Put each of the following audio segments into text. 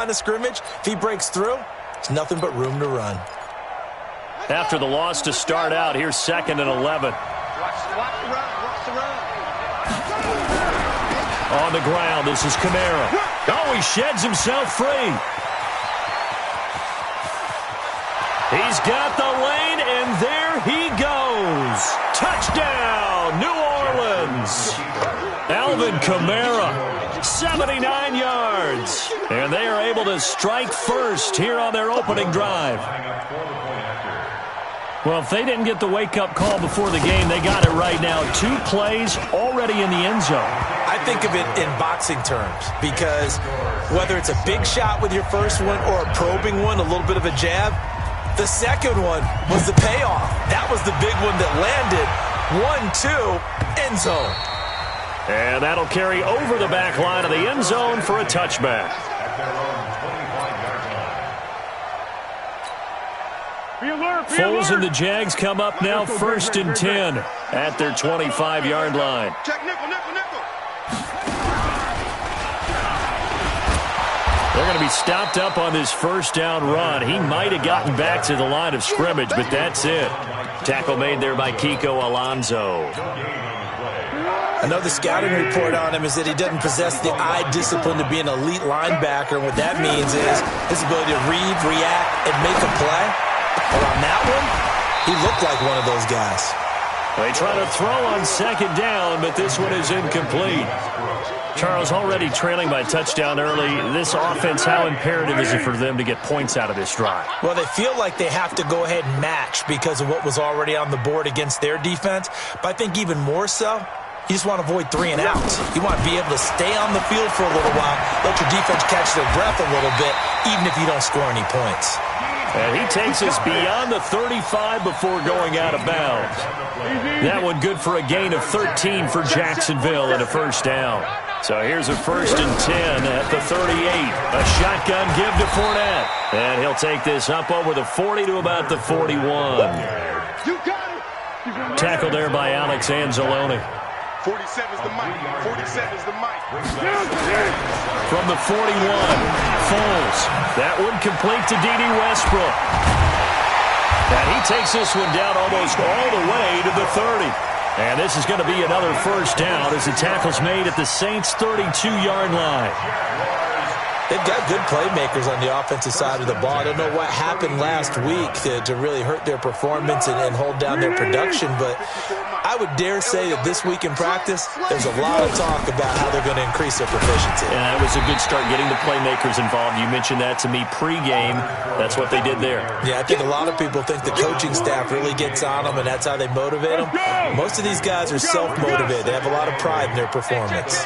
line of scrimmage, if he breaks through, there's nothing but room to run. After the loss to start out, here's 2nd and 11. Watch the run. On the ground, this is Kamara. Oh, he sheds himself free. He's got the lane, and there he goes. Touchdown, New Orleans. Alvin Kamara, 79 yards. And they are able to strike first here on their opening drive. Well, if they didn't get the wake-up call before the game, they got it right now. 2 plays already in the end zone. I think of it in boxing terms because whether it's a big shot with your first one or a probing one, a little bit of a jab, the second one was the payoff. That was the big one that landed. 1-2, end zone. And that'll carry over the back line of the end zone for a touchback. Foles and the Jags come up now 1st and 10 at their 25-yard line. Check nickel. They're going to be stopped up on this first down run. He might have gotten back to the line of scrimmage, but that's it. Tackle made there by Kiko Alonso. I know the scouting report on him is that he doesn't possess the eye discipline to be an elite linebacker, and what that means is his ability to read, react, and make a play. But on that one, he looked like one of those guys. They try to throw on 2nd down, but this one is incomplete. Charles, already trailing by touchdown early. This offense, how imperative is it for them to get points out of this drive? Well, they feel like they have to go ahead and match because of what was already on the board against their defense. But I think even more so, you just want to avoid 3 and outs. You want to be able to stay on the field for a little while, let your defense catch their breath a little bit, even if you don't score any points. And he takes us beyond the 35 before going out of bounds. That one good for a gain of 13 for Jacksonville and a first down. So here's a 1st and 10 at the 38. A shotgun give to Fournette. And he'll take this up over the 40 to about the 41. Tackled there by Alex Anzalone. 47's the mic. 47's the mic. From the 41, Foles. That one complete to D.D. Westbrook. And he takes this one down almost all the way to the 30. And this is going to be another first down as the tackle's made at the Saints' 32-yard line. They've got good playmakers on the offensive side of the ball. I don't know what happened last week to really hurt their performance and hold down their production, but I would dare say that this week in practice, there's a lot of talk about how they're going to increase their proficiency. And that was a good start, getting the playmakers involved. You mentioned that to me pregame. That's what they did there. Yeah, I think a lot of people think the coaching staff really gets on them, and that's how they motivate them. Most of these guys are self-motivated. They have a lot of pride in their performance.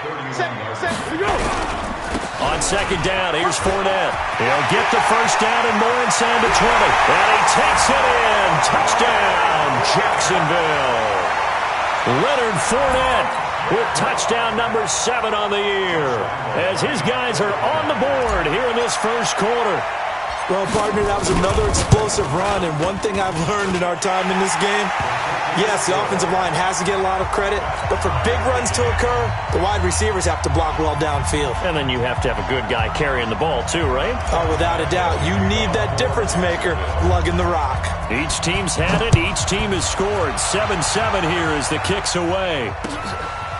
On 2nd down, here's Fournette. He'll get the first down and more inside the 20. And he takes it in. Touchdown, Jacksonville. Leonard Fournette with touchdown number 7 on the year as his guys are on the board here in this first quarter. Well, partner, that was another explosive run, and one thing I've learned in our time in this game, yes, the offensive line has to get a lot of credit, but for big runs to occur, the wide receivers have to block well downfield. And then you have to have a good guy carrying the ball too, right? Oh, without a doubt. You need that difference maker lugging the rock. Each team's had it. Each team has scored. 7-7 here as the kick's away.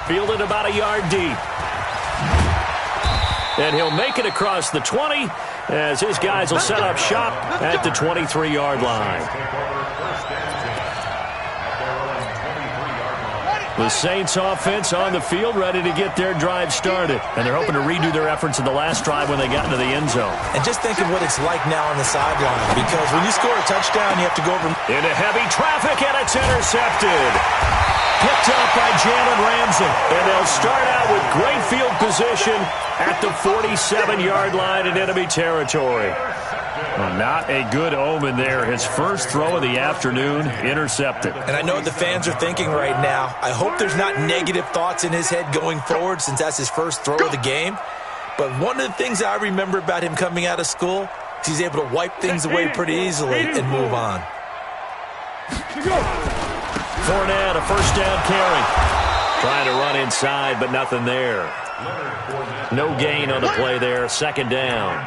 Fielded about a yard deep. And he'll make it across the 20 as his guys will set up shop at the 23-yard line. The Saints offense on the field ready to get their drive started. And they're hoping to redo their efforts in the last drive when they got into the end zone. And just think of what it's like now on the sideline, because when you score a touchdown, you have to go over. Into heavy traffic, and it's intercepted. Picked up by Jalen Ramsey. And they'll start out with great field position at the 47-yard line in enemy territory. Well, not a good omen there. His first throw of the afternoon, intercepted. And I know what the fans are thinking right now. I hope there's not negative thoughts in his head going forward since that's his first throw of the game. But one of the things I remember about him coming out of school is he's able to wipe things away pretty easily and move on. Fournette, a first down carry. Trying to run inside, but nothing there. No gain on the play there, second down.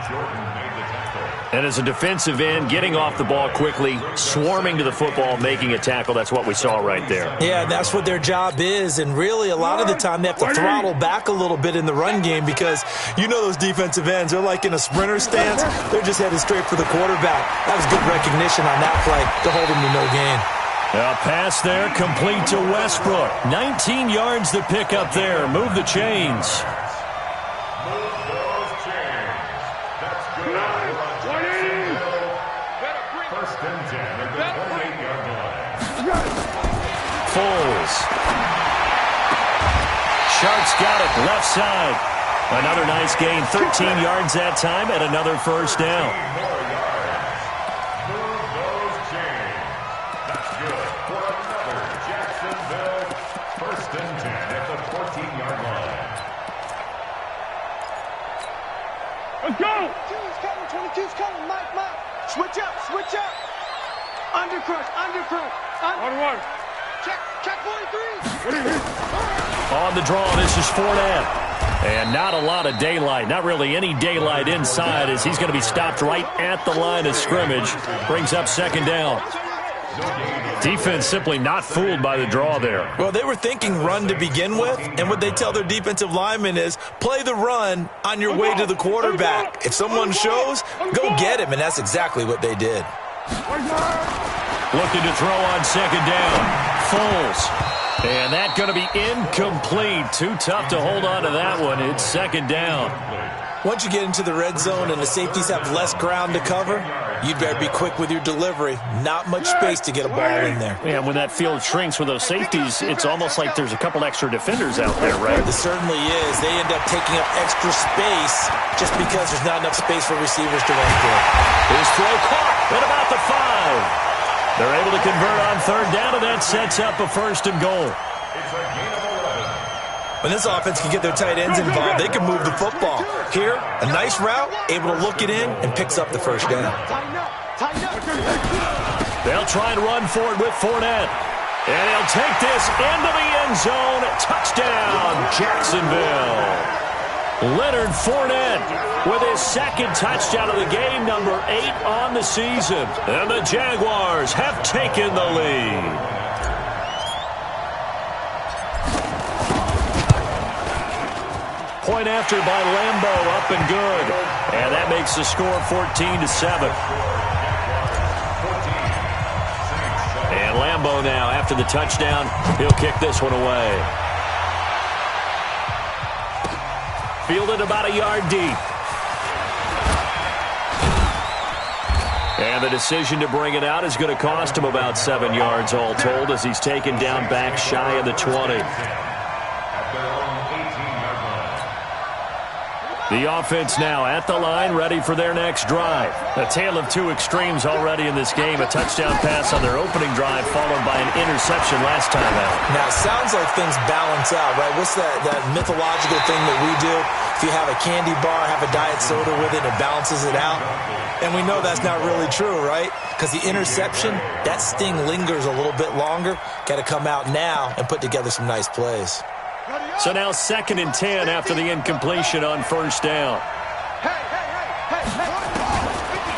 And as a defensive end, getting off the ball quickly, swarming to the football, making a tackle, that's what we saw right there. Yeah, that's what their job is, and really a lot of the time they have to throttle back a little bit in the run game because you know those defensive ends, they're like in a sprinter stance. They're just headed straight for the quarterback. That was good recognition on that play to hold him to no gain. A pass there, complete to Westbrook. 19 yards to pick up there. Move the chains. Foles. Sharks got it, left side. Another nice gain, 13 yards that time, and another first down. That's good for another Jacksonville first and 10 at the 14-yard line. Let's go! 22's coming, 22's coming, Mike. Switch up. Undercrush. On one. Check 43. On the draw, this is Fournette. And not a lot of daylight, not really any daylight inside as he's going to be stopped right at the line of scrimmage. Brings up second down. Defense simply not fooled by the draw there. Well, they were thinking run to begin with, and what they tell their defensive linemen is play the run on your way to the quarterback. If someone shows, go get him, and that's exactly what they did. Looking to throw on second down. Foles. And that's going to be incomplete. Too tough to hold on to that one. It's second down. Once you get into the red zone and the safeties have less ground to cover, you'd better be quick with your delivery. Not much space to get a ball in there. Yeah, when that field shrinks with those safeties, it's almost like there's a couple extra defenders out there, right? It certainly is. They end up taking up extra space just because there's not enough space for receivers to run through. His throw caught at about the 5. They're able to convert on third down, and that sets up a first and goal. When this offense can get their tight ends involved, they can move the football. Here, a nice route, able to look it in, and picks up the first down. They'll try and run for it with Fournette. And he'll take this into the end zone. Touchdown, Jacksonville. Leonard Fournette with his second touchdown of the game, number 8 on the season. And the Jaguars have taken the lead. Point after by Lambo, up and good. And that makes the score 14-7. And Lambo now, after the touchdown, he'll kick this one away. Fielded about a yard deep. And the decision to bring it out is going to cost him about 7 yards all told as he's taken down back shy of the 20. The offense now at the line, ready for their next drive. A tale of two extremes already in this game. A touchdown pass on their opening drive, followed by an interception last time out. Now, it sounds like things balance out, right? What's that mythological thing that we do? If you have a candy bar, have a diet soda with it, it balances it out. And we know that's not really true, right? Because the interception, that sting lingers a little bit longer. Got to come out now and put together some nice plays. So now 2nd and 10 after the incompletion on first down.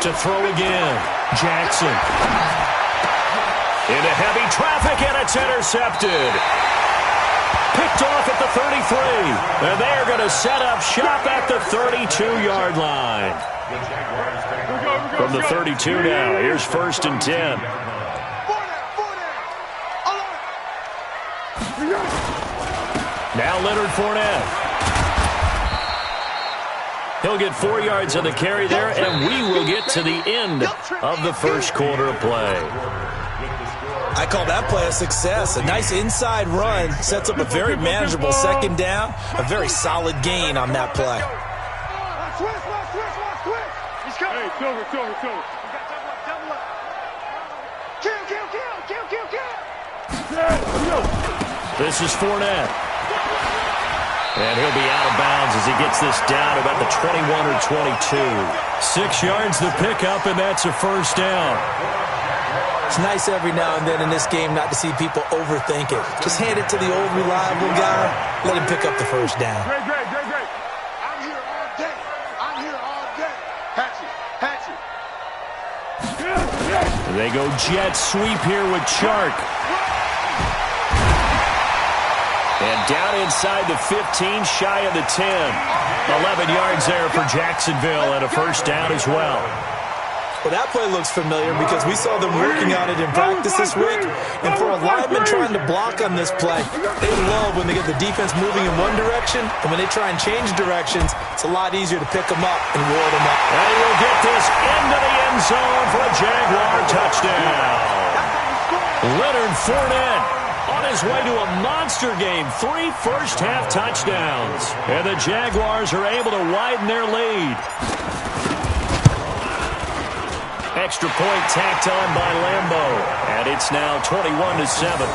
To throw again, Jackson. Into heavy traffic, and it's intercepted. Picked off at the 33. And they're going to set up shop at the 32-yard line. From the 32 now, here's 1st and 10. Now Leonard Fournette. He'll get 4 yards on the carry there, and we will get to the end of the first quarter of play. I call that play a success. A nice inside run sets up a very manageable second down. A very solid gain on that play. This is Fournette. And he'll be out of bounds as he gets this down about the 21 or 22. 6 yards to pick up, and that's a first down. It's nice every now and then in this game not to see people overthink it. Just hand it to the old reliable guy. Let him pick up the first down. Great. They go jet sweep here with Chark. And down inside the 15, shy of the 10. 11 yards there for Jacksonville and a first down as well. Well, that play looks familiar because we saw them working on it in practice this week. And for a lineman trying to block on this play, they love when they get the defense moving in one direction. And when they try and change directions, it's a lot easier to pick them up and ward them up. And he'll get this into the end zone for a Jaguar touchdown. Leonard Fournette on his way to a monster game. 3 first-half touchdowns. And the Jaguars are able to widen their lead. Extra point tacked on by Lambeau. And it's now 21-7.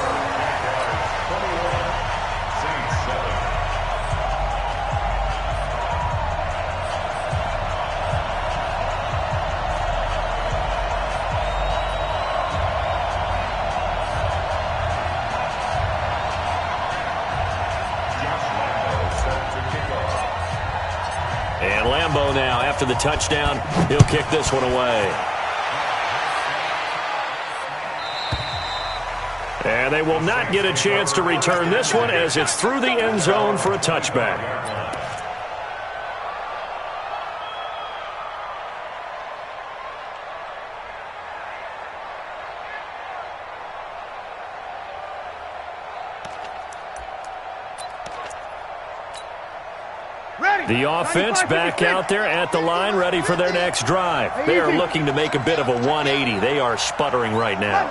And Lambeau now, after the touchdown, he'll kick this one away. And they will not get a chance to return this one as it's through the end zone for a touchback. The offense back out there at the line, ready for their next drive. They are looking to make a bit of a 180. They are sputtering right now.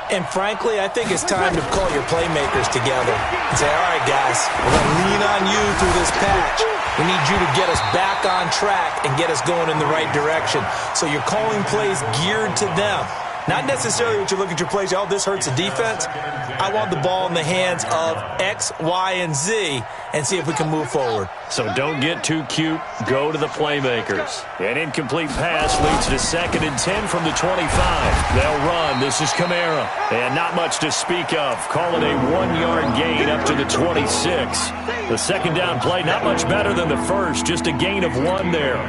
And frankly, I think it's time to call your playmakers together and say, all right, guys, we're going to lean on you through this patch. We need you to get us back on track and get us going in the right direction. So you're calling plays geared to them. Not necessarily what you look at your plays, oh, this hurts the defense. I want the ball in the hands of X, Y, and Z and see if we can move forward. So don't get too cute. Go to the playmakers. An incomplete pass leads to 2nd and 10 from the 25. They'll run. This is Kamara. And not much to speak of. Call it a 1-yard gain up to the 26. The second down play, not much better than the first. Just a gain of 1 there.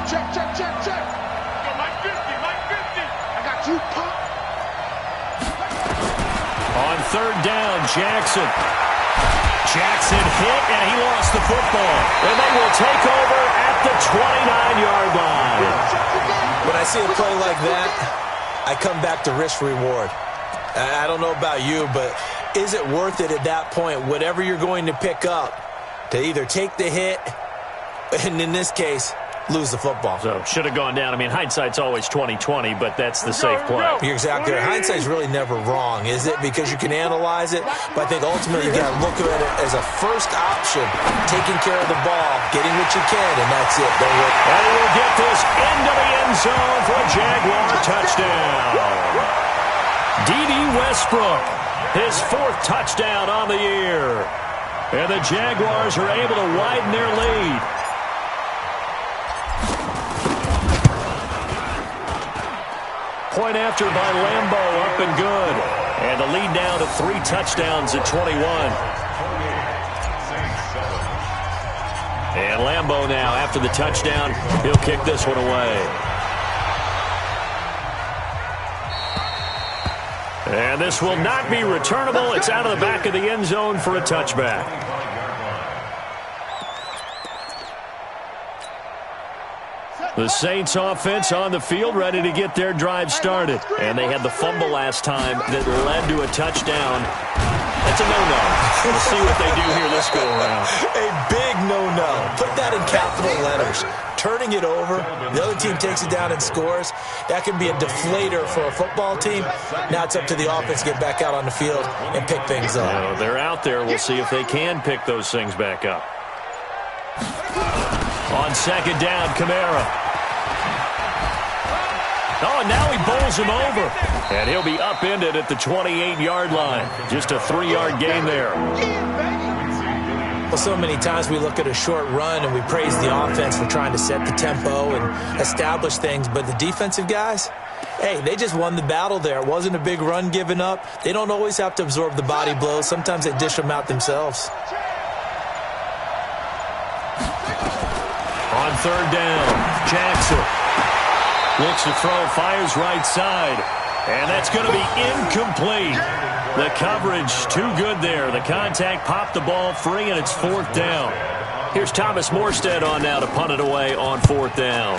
Check. Yo, Mike 50. I got you, pop. On 3rd down, Jackson hit, and he lost the football. And they will take over at the 29-yard line. When I see a play like that, I come back to risk-reward. I don't know about you, but is it worth it at that point, whatever you're going to pick up, to either take the hit, and in this case, lose the football? So, should have gone down. I mean, hindsight's always 20/20, but that's the safe play. You're exactly right. Hindsight's really never wrong, is it? Because you can analyze it, but I think ultimately you got to look at it as a first option, taking care of the ball, getting what you can, and that's it. Don't worry. And he will get this into the end zone for a Jaguar touchdown. D.D. Westbrook, his 4th touchdown on the year. And the Jaguars are able to widen their lead. Point after by Lambeau, up and good. And the lead now to 3 touchdowns at 21. And Lambeau now, after the touchdown, he'll kick this one away. And this will not be returnable. It's out of the back of the end zone for a touchback. The Saints offense on the field, ready to get their drive started. And they had the fumble last time that led to a touchdown. That's a no-no. We'll see what they do here this go-around. A big no-no. Put that in capital letters. Turning it over, the other team takes it down and scores. That can be a deflator for a football team. Now it's up to the offense to get back out on the field and pick things up. Well, they're out there. We'll see if they can pick those things back up. On 2nd down, Kamara. Oh, and now he bowls him over. And he'll be upended at the 28-yard line. Just a 3-yard gain there. Well, so many times we look at a short run and we praise the offense for trying to set the tempo and establish things. But the defensive guys, hey, they just won the battle there. It wasn't a big run given up. They don't always have to absorb the body blows. Sometimes they dish them out themselves. On third down. Jackson looks to throw, fires right side. And that's going to be incomplete. The coverage too good there. The contact popped the ball free, and it's fourth down. Here's Thomas Morstead on now to punt it away on fourth down.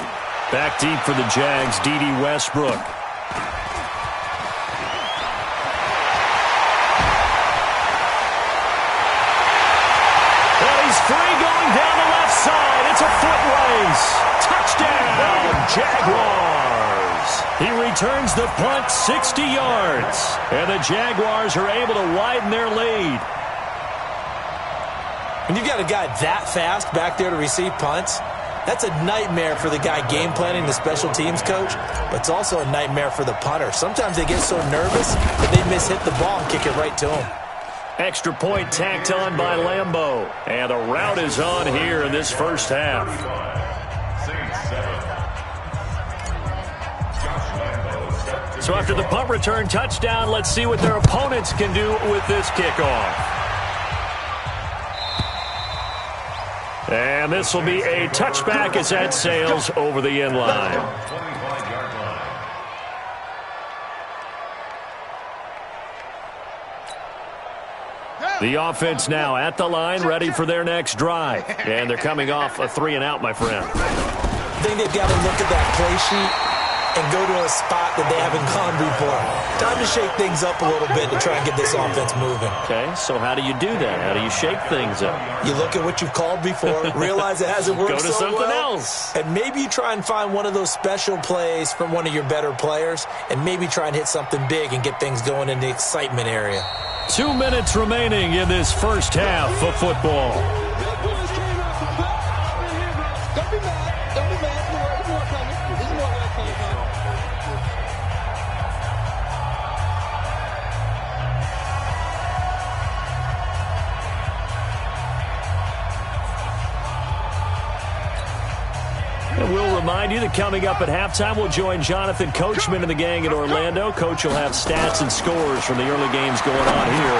Back deep for the Jags, D.D. Westbrook. And he's free going down the left side. It's a foot race. Touchdown, Jaguars. He returns the punt 60 yards. And the Jaguars are able to widen their lead. When you've got a guy that fast back there to receive punts, that's a nightmare for the guy game planning, the special teams coach, but it's also a nightmare for the punter. Sometimes they get so nervous that they miss-hit the ball and kick it right to him. Extra point tacked on by Lambeau. And the route is on here in this first half. So after the punt return touchdown, let's see what their opponents can do with this kickoff. And this will be a touchback as that sails over the end line. The offense now at the line, ready for their next drive. And they're coming off a 3-and-out, my friend. I think they've got to look at that play sheet and go to a spot that they haven't gone before. Time to shake things up a little bit to try and get this offense moving. Okay, so how do you do that? How do you shake things up? You look at what you've called before, realize it hasn't worked Go to so something well, else. and maybe you try and find one of those special plays from one of your better players, and maybe try and hit something big and get things going in the excitement area. 2 minutes remaining in this first half of football. And we'll remind you that coming up at halftime, we'll join Jonathan Coachman and the gang at Orlando. Coach will have stats and scores from the early games going on here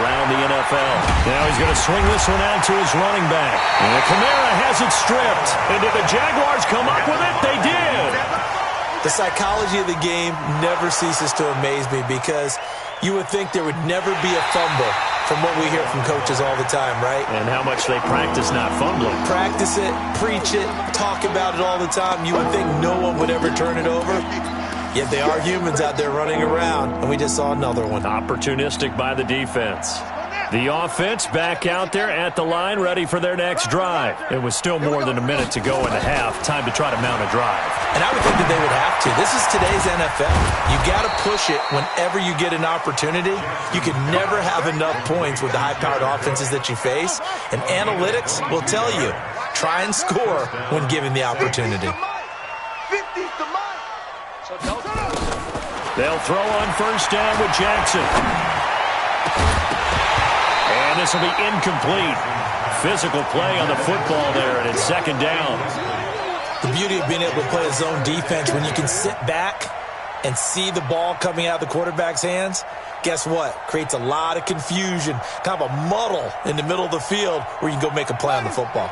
around the NFL. Now he's going to swing this one out to his running back. And Kamara has it stripped. And did the Jaguars come up with it? They did. The psychology of the game never ceases to amaze me because you would think there would never be a fumble from what we hear from coaches all the time, right? And how much they practice not fumbling. Practice it, preach it, talk about it all the time. You would think no one would ever turn it over. Yet they are humans out there running around, and we just saw another one. Opportunistic by the defense. The offense back out there at the line, ready for their next drive. It was still more than a minute to go in the half. Time to try to mount a drive. And I would think that they would have to. This is today's NFL. You got to push it whenever you get an opportunity. You can never have enough points with the high-powered offenses that you face. And analytics will tell you, try and score when given the opportunity. They'll throw on first down with Jackson. And this will be incomplete. Physical play on the football there, and it's second down. The beauty of being able to play a zone defense when you can sit back and see the ball coming out of the quarterback's hands, guess what? Creates a lot of confusion, kind of a muddle in the middle of the field where you can go make a play on the football.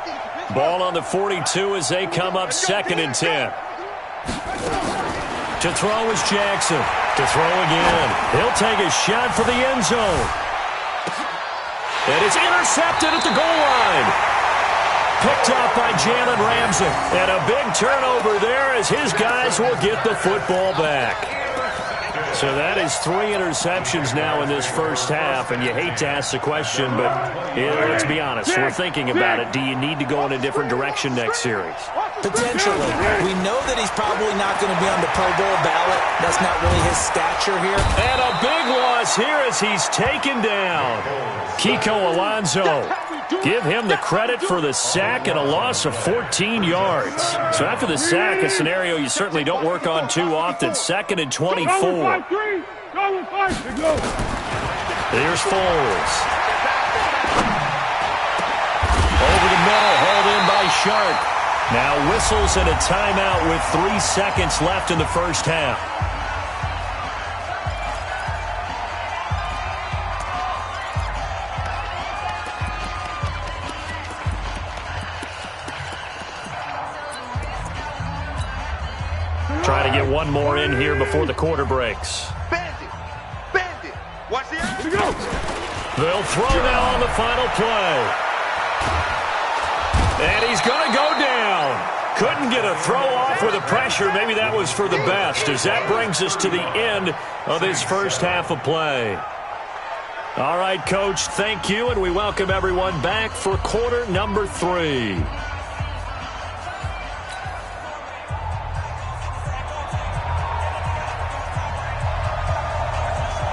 Ball on the 42 as they come up 2nd and 10. To throw is Jackson. To throw again. He'll take a shot for the end zone. And it's intercepted at the goal line. Picked off by Jalen Ramsey. And a big turnover there as his guys will get the football back. So that is 3 interceptions now in this first half. And you hate to ask the question, but let's be honest. We're thinking about it. Do you need to go in a different direction next series? Potentially. We know that he's probably not going to be on the Pro Bowl ballot. That's not really his stature here. And a big loss here as he's taken down. Kiko Alonso. Give him the credit for the sack and a loss of 14 yards. So after the sack, a scenario you certainly don't work on too often. 2nd and 24. Here's Foles. Over the middle, hauled in by Sharp. Now whistles and a timeout with 3 seconds left in the first half. trying to get one more in here before the quarter breaks. Bandit! Bandit! Watch the action! Here we go! They'll throw now on the final play. And he's going to go down. Couldn't get a throw off with the pressure. Maybe that was for the best, as that brings us to the end of his first half of play. All right, Coach, thank you, and we welcome everyone back for quarter number 3.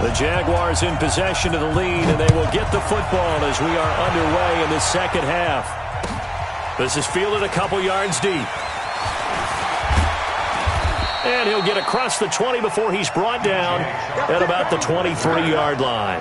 The Jaguars in possession of the lead, and they will get the football as we are underway in the second half. This is fielded a couple yards deep. And he'll get across the 20 before he's brought down at about the 23-yard line.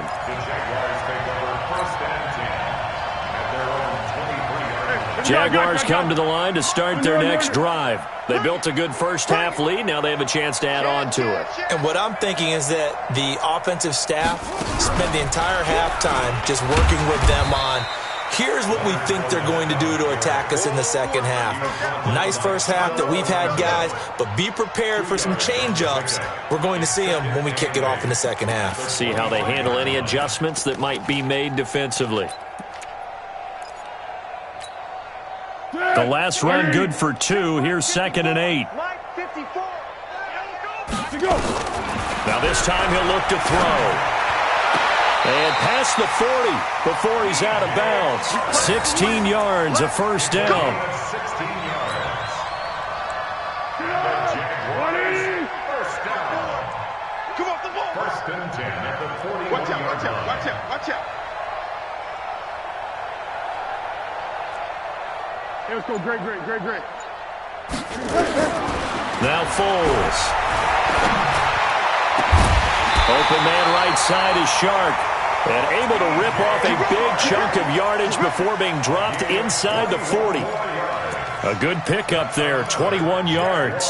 Jaguars come to the line to start their next drive. They built a good first-half lead. Now they have a chance to add on to it. And what I'm thinking is that the offensive staff spent the entire halftime just working with them on, here's what we think they're going to do to attack us in the second half. Nice first half that we've had, guys, but be prepared for some change-ups. We're going to see them when we kick it off in the second half. See how they handle any adjustments that might be made defensively. The last run good for 2. Here's 2nd and 8. Now this time he'll look to throw. And past the 40 before he's out of bounds. 16 yards, a first down. 16 yards. The Jaguars, first down. Come off the ball! 1st and 10 at the 41-yard line. Watch out, watch out, watch out, watch out. Hey, let's go, great. Now Foles. Open man right side is Shark. And able to rip off a big chunk of yardage before being dropped inside the 40. A good pickup there, 21 yards.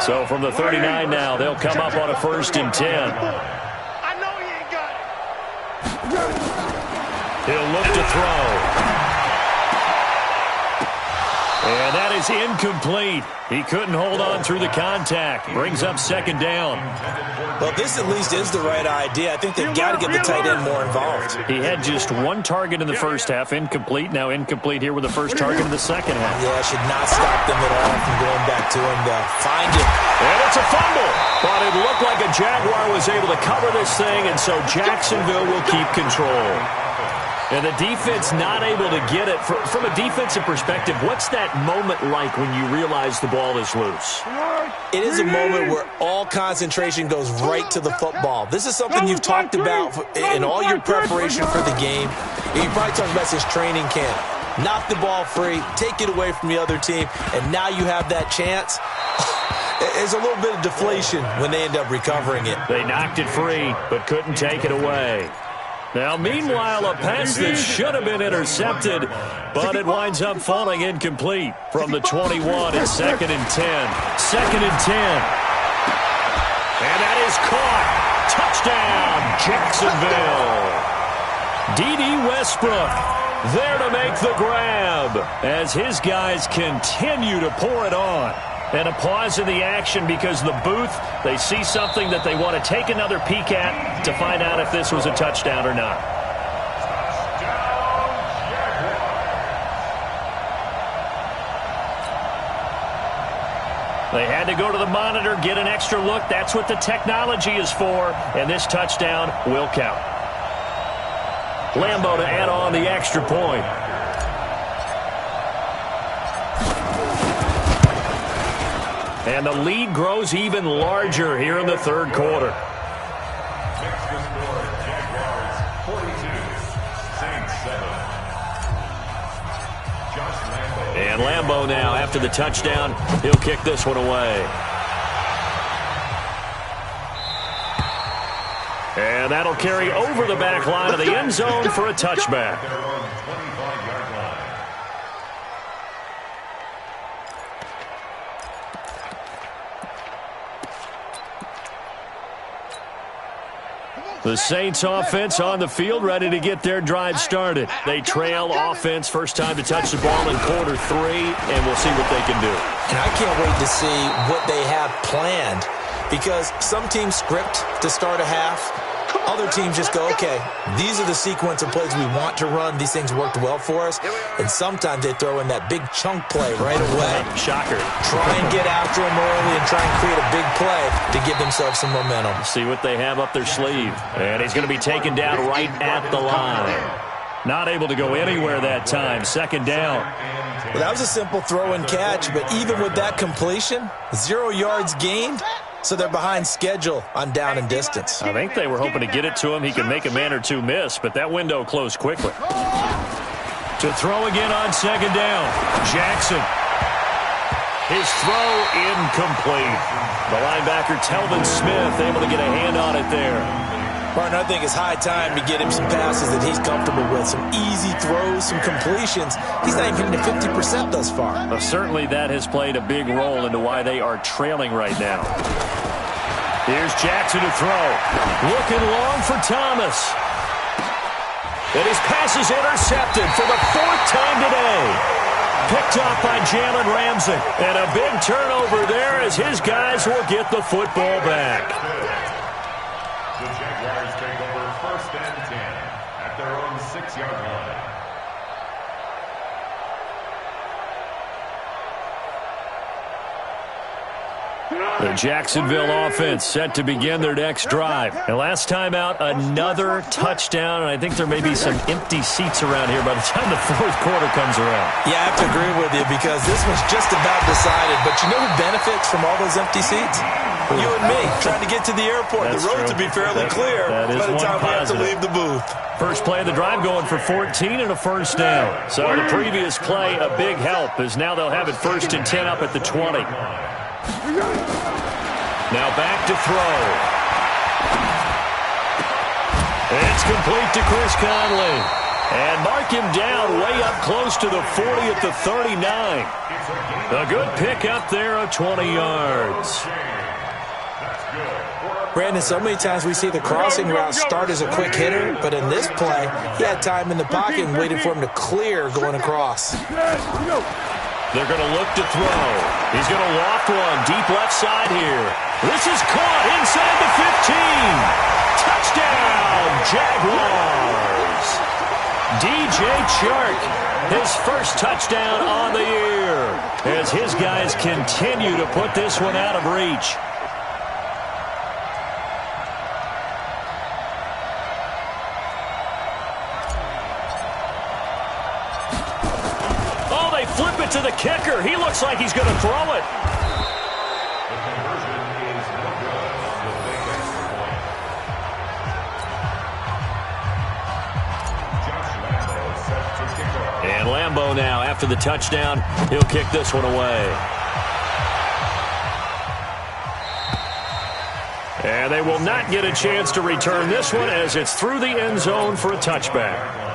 So from the 39 now, they'll come up on a 1st and 10. I know he ain't got it. He'll look to throw. And that is incomplete. He couldn't hold on through the contact. Brings up 2nd down. Well, this at least is the right idea. I think they've got to get the tight end more involved. He had just 1 target in the first half, incomplete. Now incomplete here with the first target in the second half. Yeah, should not stop them at all from going back to him to find it. And it's a fumble. But it looked like a Jaguar was able to cover this thing, and so Jacksonville will keep control. And the defense not able to get it. From a defensive perspective, what's that moment like when you realize the ball is loose? It is a moment where all concentration goes right to the football. This is something you've talked about in all your preparation for the game. You probably talked about since training camp. Knock the ball free, take it away from the other team, and now you have that chance. There's a little bit of deflation when they end up recovering it. They knocked it free, but couldn't take it away. Now, meanwhile, a pass that should have been intercepted, but it winds up falling incomplete from the 21. It's 2nd and 10. 2nd and 10. And that is caught. Touchdown, Jacksonville. D.D. Westbrook there to make the grab as his guys continue to pour it on. And a pause in the action because the booth, they see something that they want to take another peek at to find out if this was a touchdown or not. They had to go to the monitor, get an extra look. That's what the technology is for, and this touchdown will count. Lambeau to add on the extra point. And the lead grows even larger here in the 3rd quarter. Makes the score, Jaguars 42, Saints 7. Josh Lambeau. And Lambeau now, after the touchdown, he'll kick this one away. And that'll carry over the back line of the end zone for a touchback. The Saints offense on the field, ready to get their drive started. They trail offense, first time to touch the ball in quarter 3, and we'll see what they can do. And I can't wait to see what they have planned, because some teams script to start a half. Other teams just go, okay, these are the sequence of plays we want to run. These things worked well for us. And sometimes they throw in that big chunk play right away. Shocker. Try and get after them early and try and create a big play to give themselves some momentum. See what they have up their sleeve. And he's going to be taken down right at the line. Not able to go anywhere that time. Second down. Well, that was a simple throw and catch, but even with that completion, 0 yards gained. So they're behind schedule on down and distance. I think they were hoping to get it to him. He could make a man or two miss, but that window closed quickly. To throw again on second down. Jackson. His throw incomplete. The linebacker, Telvin Smith, able to get a hand on it there. Martin, I think it's high time to get him some passes that he's comfortable with. Some easy throws, some completions. He's not even hitting to 50% thus far. Well, certainly that has played a big role into why they are trailing right now. Here's Jackson to throw. Looking long for Thomas. And his pass is intercepted for the 4th time today. Picked off by Jalen Ramsey. And a big turnover there as his guys will get the football back. The Jaguars take over 1st and 10 at their own 6-yard line. The Jacksonville offense set to begin their next drive. And last time out, another touchdown, and I think there may be some empty seats around here by the time the 4th quarter comes around. Yeah, I have to agree with you because this one's just about decided. But you know who benefits from all those empty seats? You and me, trying to get to the airport. That's the roads true. will be fairly clear that by the time we have to leave the booth. First play of the drive going for 14 and a first down. So the previous play, a big help, as now they'll have it 1st and 10 up at the 20. Now back to throw. It's complete to Chris Conley. And mark him down way up close to the 40 at the 39. A good pickup there of 20 yards. Brandon, so many times we see the crossing route start as a quick hitter, but in this play, he had time in the pocket and waited for him to clear going across. They're going to look to throw. He's going to loft one deep left side here. This is caught inside the 15. Touchdown, Jaguars. DJ Chark, his first touchdown on the year, as his guys continue to put this one out of reach. Flip it to the kicker. He looks like he's going to throw it. The conversion is no good on the big extra point. Josh Lambo set to kick off. And Lambo now, after the touchdown, he'll kick this one away. And they will not get a chance to return this one as it's through the end zone for a touchback.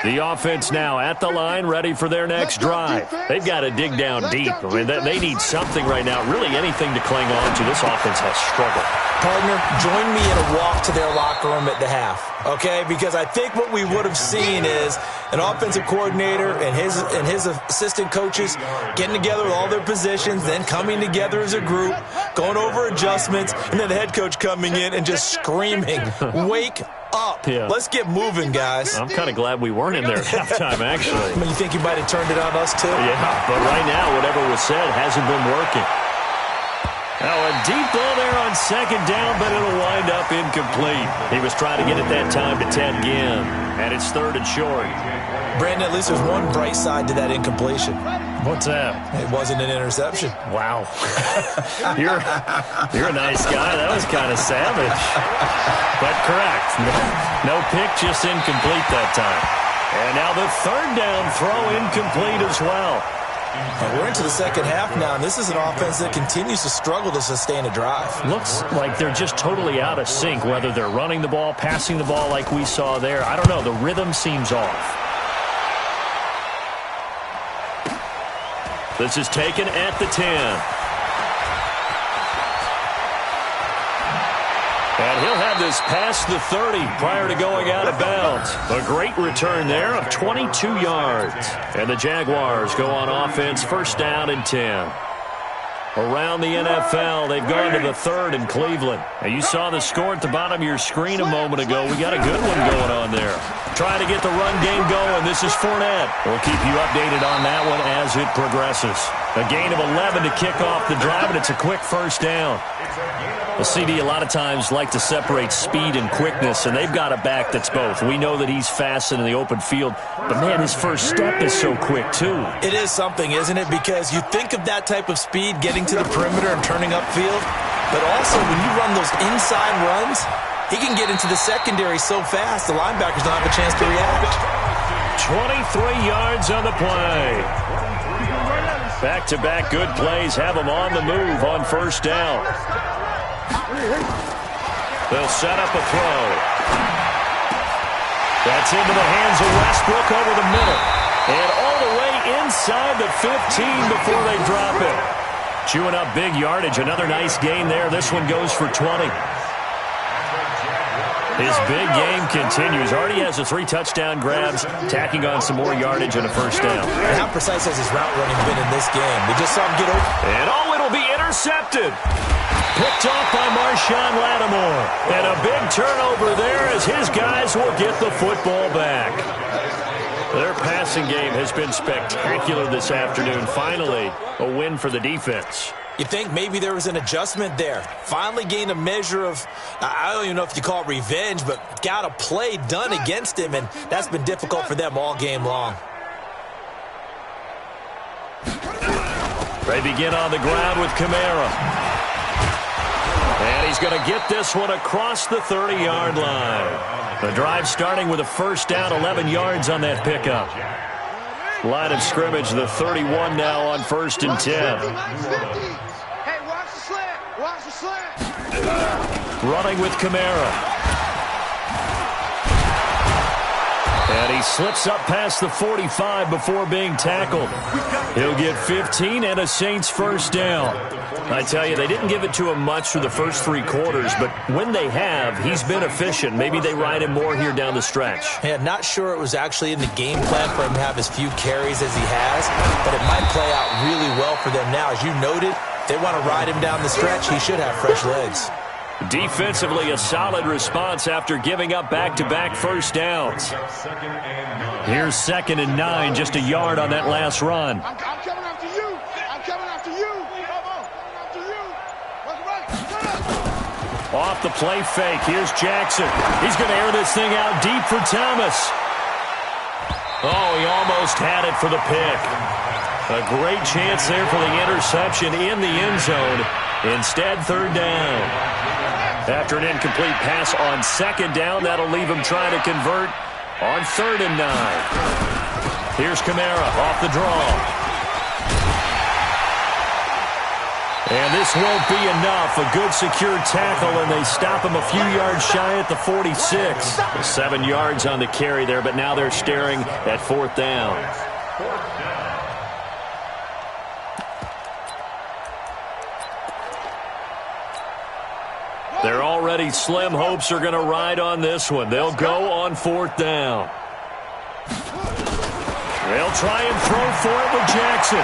The offense now at the line, ready for their next drive. They've got to dig down deep. I mean, they need something right now, really anything to cling on to. This offense has struggled. Partner, join me in a walk to their locker room at the half, okay? Because I think what we would have seen is an offensive coordinator and his assistant coaches getting together with all their positions, then coming together as a group, going over adjustments, and then the head coach coming in and just screaming, wake up. Yeah. Let's get moving, guys. I'm kind of glad we weren't in there at halftime, actually. I mean, you think you might have turned it on us, too? Yeah, but right now, whatever was said hasn't been working. Now, a deep ball there on second down, but it'll wind up incomplete. He was trying to get it that time to Ted Ginn, and it's 3rd and short. Brandon, at least there's one bright side to that incompletion. What's that? It wasn't an interception. Wow. You're a nice guy. That was kind of savage. But correct. No pick, just incomplete that time. And now the 3rd down throw incomplete as well. And we're into the second half now, and this is an offense that continues to struggle to sustain a drive. Looks like they're just totally out of sync, whether they're running the ball, passing the ball like we saw there. I don't know. The rhythm seems off. This is taken at the 10. And he'll have this past the 30 prior to going out of bounds. A great return there of 22 yards. And the Jaguars go on offense, first down and 10. Around the NFL, they've gone to the 3rd in Cleveland. And you saw the score at the bottom of your screen a moment ago. We got a good one going on there. Trying to get the run game going. This is Fournette. We'll keep you updated on that one as it progresses. A gain of 11 to kick off the drive, and it's a quick first down. The CD a lot of times like to separate speed and quickness, and they've got a back that's both. We know that he's fast in the open field, but, man, his first step is so quick, too. It is something, isn't it? Because you think of that type of speed getting to the perimeter and turning upfield, but also when you run those inside runs, he can get into the secondary so fast the linebackers don't have a chance to react. 23 yards on the play. Back-to-back good plays have them on the move on first down. They'll set up a throw. That's into the hands of Westbrook over the middle. And all the way inside the 15 before they drop it. Chewing up big yardage. Another nice gain there. This one goes for 20. His big game continues. Already has the 3 touchdown grabs, tacking on some more yardage and a first down. And how precise has his route running been in this game? We just saw him get over. And it'll be intercepted. Picked off by Marshawn Lattimore. And a big turnover there as his guys will get the football back. Their passing game has been spectacular this afternoon. Finally, a win for the defense. You think maybe there was an adjustment there. Finally gained a measure of, I don't even know if you call it revenge, but got a play done against him, and that's been difficult for them all game long. They begin on the ground with Kamara. And he's going to get this one across the 30-yard line. The drive starting with a first down, 11 yards on that pickup. Line of scrimmage, the 31 now on first and 10. Hey, watch the slant. Watch the slant. Running with Kamara. And he slips up past the 45 before being tackled. He'll get 15 and a Saints first down. I tell you, they didn't give it to him much through the first 3 quarters, but when they have, he's been efficient. Maybe they ride him more here down the stretch. Yeah, not sure it was actually in the game plan for him to have as few carries as he has, but it might play out really well for them now. As you noted, they want to ride him down the stretch. He should have fresh legs. Defensively, a solid response after giving up back-to-back first downs. Here's 2nd and 9, just a yard on that last run. I'm coming after you. I'm coming after you. After you. What's right? Off the play fake, here's Jackson. He's going to air this thing out deep for Thomas. Oh, he almost had it for the pick. A great chance there for the interception in the end zone. Instead, 3rd down. After an incomplete pass on 2nd down, that'll leave him trying to convert on 3rd and 9. Here's Kamara off the draw. And this won't be enough. A good secure tackle, and they stop him a few yards shy at the 46. 7 yards on the carry there, but now they're staring at 4th down. Their already slim hopes are going to ride on this one. They'll go on 4th down. They'll try and throw for it with Jackson.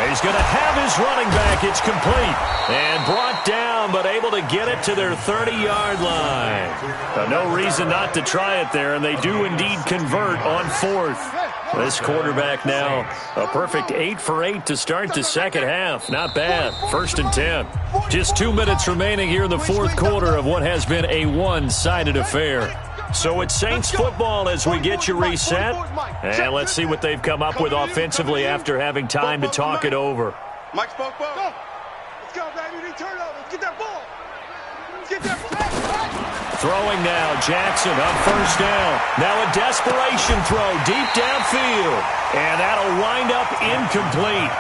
He's going to have his running back. It's complete. And brought down, but able to get it to their 30-yard line. No reason not to try it there, and they do indeed convert on 4th. This quarterback now, a perfect 8 for 8 to start the second half. Not bad. 1st and 10. Just 2 minutes remaining here in the 4th quarter of what has been a one-sided affair. So it's Saints football as we get you reset. And let's see what they've come up with offensively after having time to talk it over. Mike spoke. Let's go, baby. Return over. Let's get that ball. Let's get that ball. Throwing now, Jackson on 1st down. Now a desperation throw deep downfield. And that'll wind up incomplete.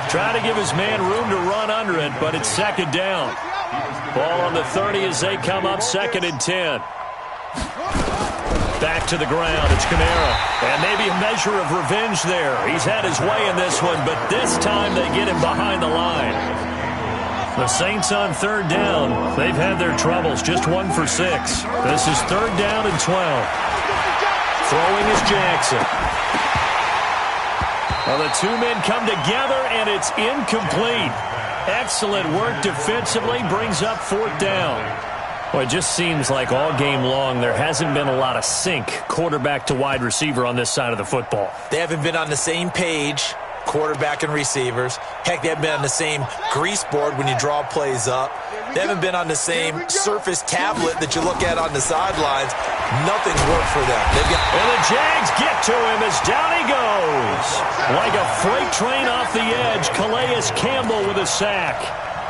Trying to give his man room to run under it, but it's second down. Ball on the 30 as they come up, 2nd and 10. Back to the ground, it's Kamara. And maybe a measure of revenge there. He's had his way in this one, but this time they get him behind the line. The Saints on 3rd down. They've had their troubles, just 1 for 6. This is 3rd down and 12. Throwing is Jackson. Well, the two men come together, and it's incomplete. Excellent work defensively, brings up 4th down. Well, it just seems like all game long there hasn't been a lot of sync quarterback to wide receiver on this side of the football. They haven't been on the same page, quarterback and receivers. Heck, they haven't been on the same grease board when you draw plays up. They haven't been on the same surface tablet that you look at on the sidelines. Nothing's worked for them. And the Jags get to him as down he goes. Like a freight train off the edge, Calais Campbell with a sack.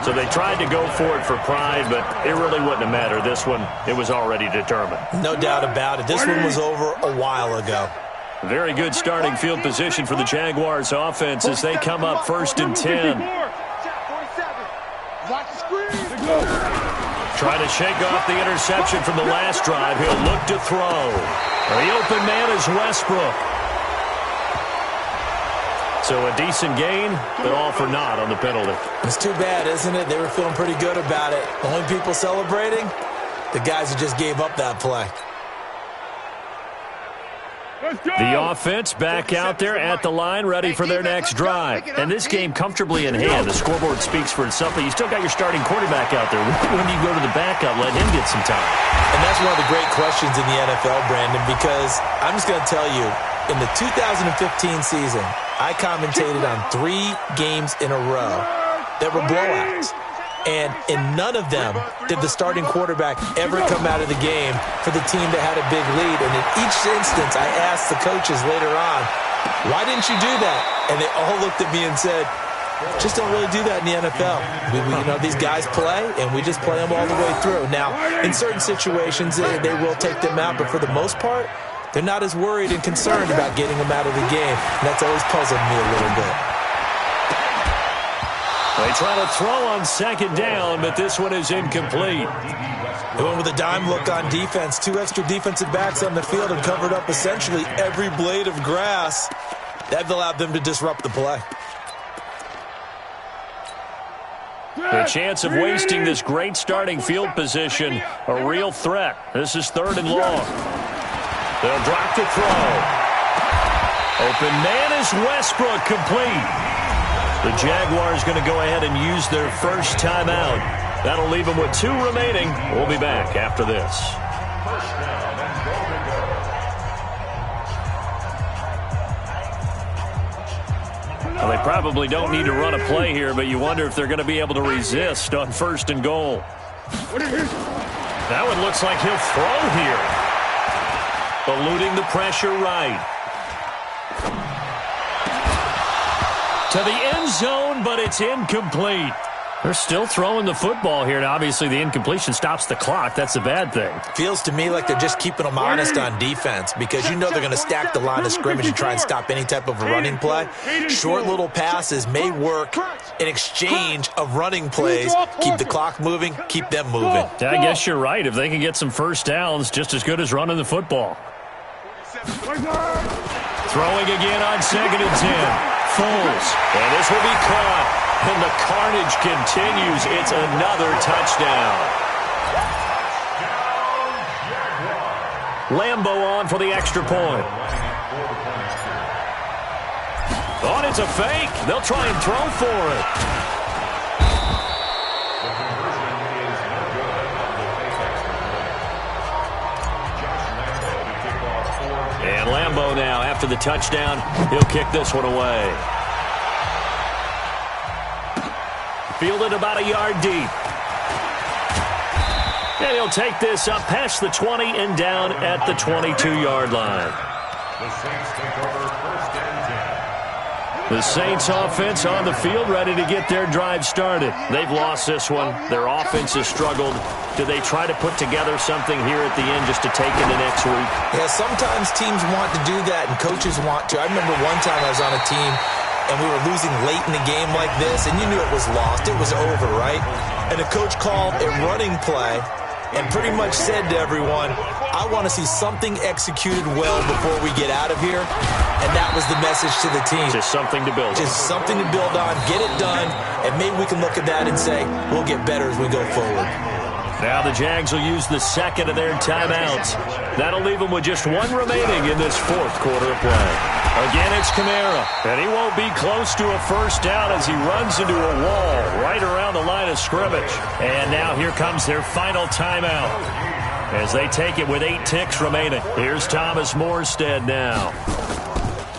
So they tried to go for it for pride, but it really wouldn't have mattered. This one, it was already determined. No doubt about it. This one was over a while ago. Very good starting field position for the Jaguars offense as they come up 1st and 10. Trying to shake off the interception from the last drive. He'll look to throw. The open man is Westbrook. So a decent gain, but all for naught on the penalty. It's too bad, isn't it? They were feeling pretty good about it. The only people celebrating, the guys who just gave up that play. The offense back out there at the line, ready for their next drive. And this game comfortably in hand. The scoreboard speaks for itself, but you still got your starting quarterback out there. When do you go to the backup, let him get some time? And that's one of the great questions in the NFL, Brandon, because I'm just going to tell you, in the 2015 season, I commentated on 3 games in a row that were blowouts. And in none of them did the starting quarterback ever come out of the game for the team that had a big lead. And in each instance, I asked the coaches later on, why didn't you do that? And they all looked at me and said, just don't really do that in the NFL. These guys play, and we just play them all the way through. Now, in certain situations, they will take them out, but for the most part, they're not as worried and concerned about getting them out of the game. And that's always puzzled me a little bit. They try to throw on 2nd down, but this one is incomplete. They went with a dime look on defense. 2 extra defensive backs on the field and covered up essentially every blade of grass. That allowed them to disrupt the play. The chance of wasting this great starting field position, a real threat. This is 3rd and long. They'll drop to throw. Open man is Westbrook, complete. The Jaguars going to go ahead and use their first timeout. That'll leave them with 2 remaining. We'll be back after this. Well, they probably don't need to run a play here, but you wonder if they're going to be able to resist on 1st and goal. That one looks like he'll throw here. Eluding the pressure right. To the end zone, but it's incomplete. They're still throwing the football here, and obviously the incompletion stops the clock. That's a bad thing. Feels to me like they're just keeping them honest on defense because you know they're going to stack the line of scrimmage and try and stop any type of a running play. Short little passes may work in exchange of running plays. Keep the clock moving, keep them moving. Yeah, I guess you're right. If they can get some first downs, just as good as running the football. Throwing again on 2nd and 10. Foles, and this will be caught, and the carnage continues. It's another touchdown. Lambeau on for the extra point. Oh, and it's a fake. They'll try and throw for it. And Lambeau now, after the touchdown, he'll kick this one away. Fielded about a yard deep. And he'll take this up past the 20 and down at the 22-yard line. The Saints take over 1st and 10. The Saints offense on the field, ready to get their drive started. They've lost this one. Their offense has struggled. Do they try to put together something here at the end just to take into next week? Yeah, sometimes teams want to do that and coaches want to. I remember one time I was on a team and we were losing late in the game like this, and you knew it was lost. It was over, right? And the coach called a running play and pretty much said to everyone, I want to see something executed well before we get out of here. And that was the message to the team. Just something to build on. Just something to build on, get it done, and maybe we can look at that and say, we'll get better as we go forward. Now the Jags will use the second of their timeouts. That'll leave them with just one remaining in this fourth quarter of play. Again, it's Kamara, and he won't be close to a first down as he runs into a wall right around the line of scrimmage. And now here comes their final timeout as they take it with 8 ticks remaining. Here's Thomas Morstead now.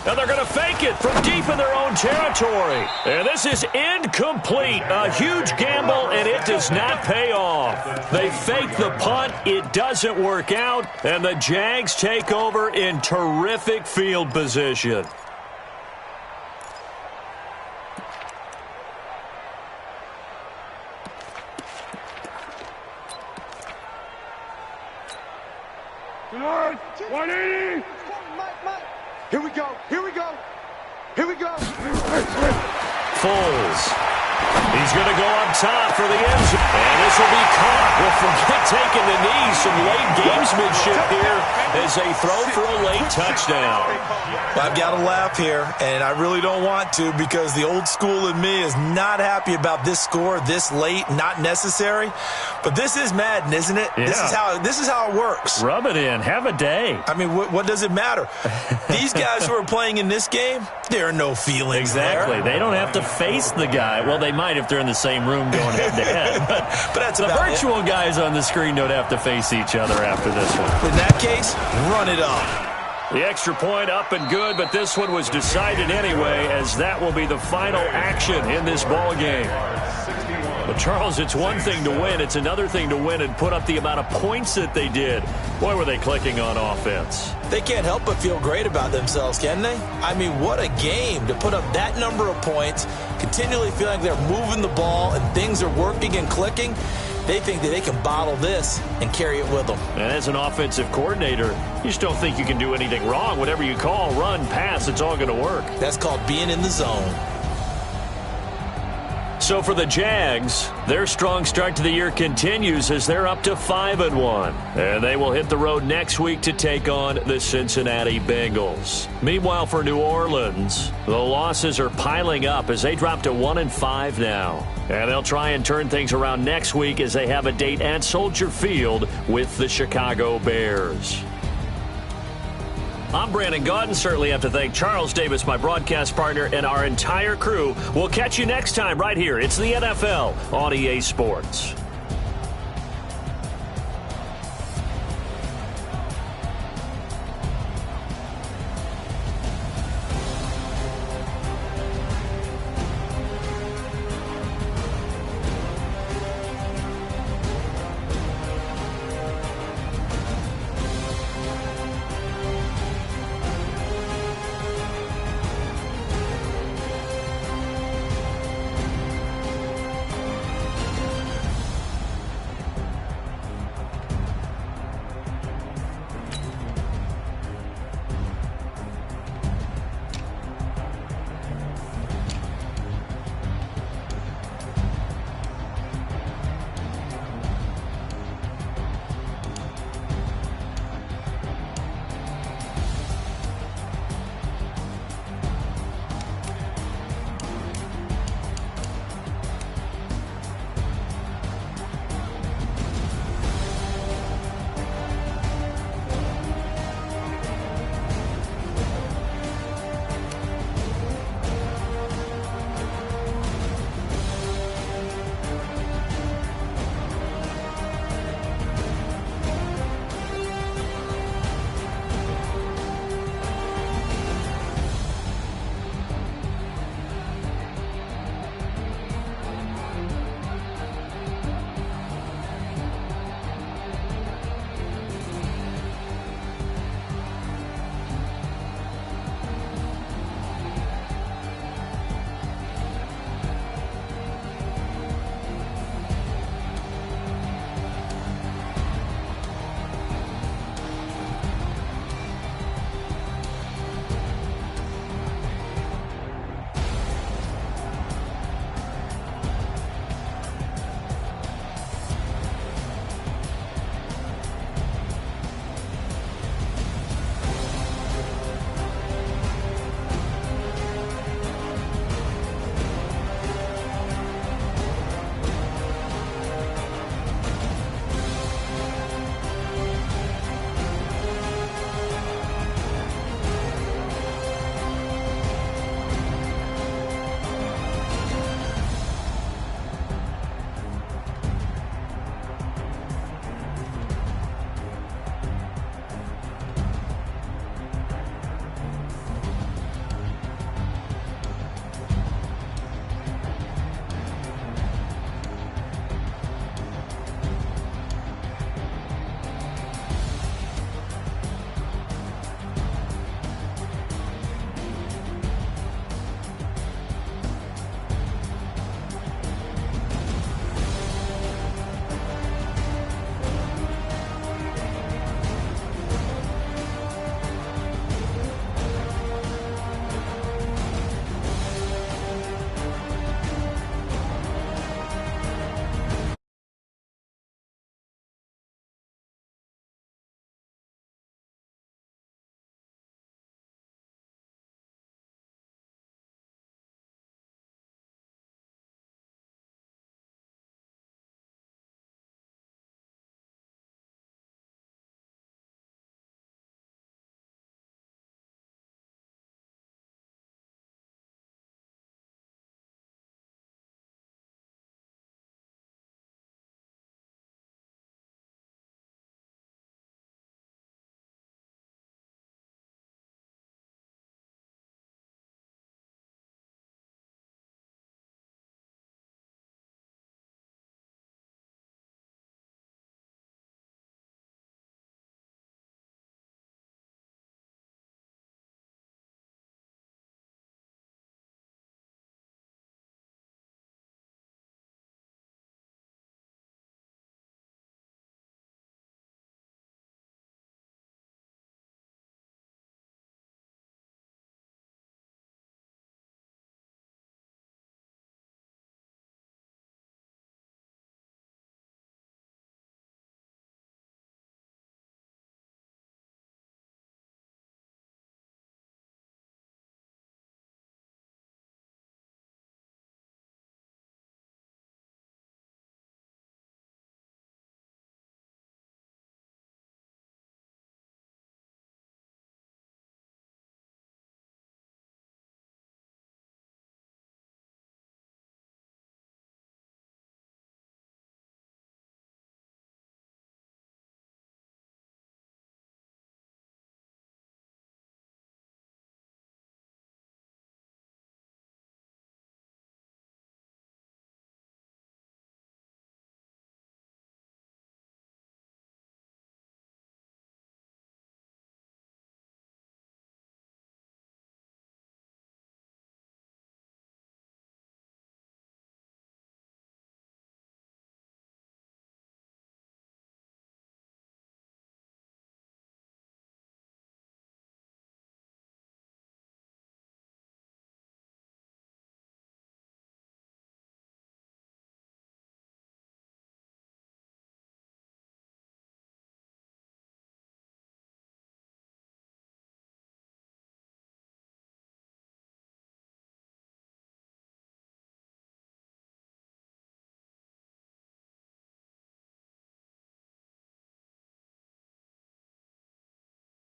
And they're going to fake it from deep in their own territory. And this is incomplete. A huge gamble, and it does not pay off. They fake the punt. It doesn't work out. And the Jags take over in terrific field position. Tonight, 180. Here we go. Here we go. Here we go. Foles. He's going to go up top for the end zone. And this will be caught. Well, forget taking the knee. Some late gamesmanship here as they throw for a late touchdown. Well, I've got to laugh here, and I really don't want to because the old school in me is not happy about this score this late, not necessary. But this is Madden, isn't it? Yeah. This is how it works. Rub it in. Have a day. I mean, what does it matter? These guys who are playing in this game, there are no feelings Exactly. there. They don't have to face the guy. Well, they might if they're in the same room going head-to-head. But that's the about virtual guys on the screen don't have to face each other after this one. In that case, run it up. The extra point up and good, but this one was decided anyway, as that will be the final action in this ball game. But, Charles, it's one thing to win. It's another thing to win and put up the amount of points that they did. Boy, were they clicking on offense. They can't help but feel great about themselves, can they? I mean, what a game to put up that number of points, continually feel like they're moving the ball and things are working and clicking. They think that they can bottle this and carry it with them. And as an offensive coordinator, you just don't think you can do anything wrong. Whatever you call, run, pass, it's all going to work. That's called being in the zone. So for the Jags, their strong start to the year continues as they're up to 5-1. And they will hit the road next week to take on the Cincinnati Bengals. Meanwhile, for New Orleans, the losses are piling up as they drop to 1-5 now. And they'll try and turn things around next week as they have a date at Soldier Field with the Chicago Bears. I'm Brandon Gaudin. Certainly have to thank Charles Davis, my broadcast partner, and our entire crew. We'll catch you next time right here. It's the NFL on EA Sports.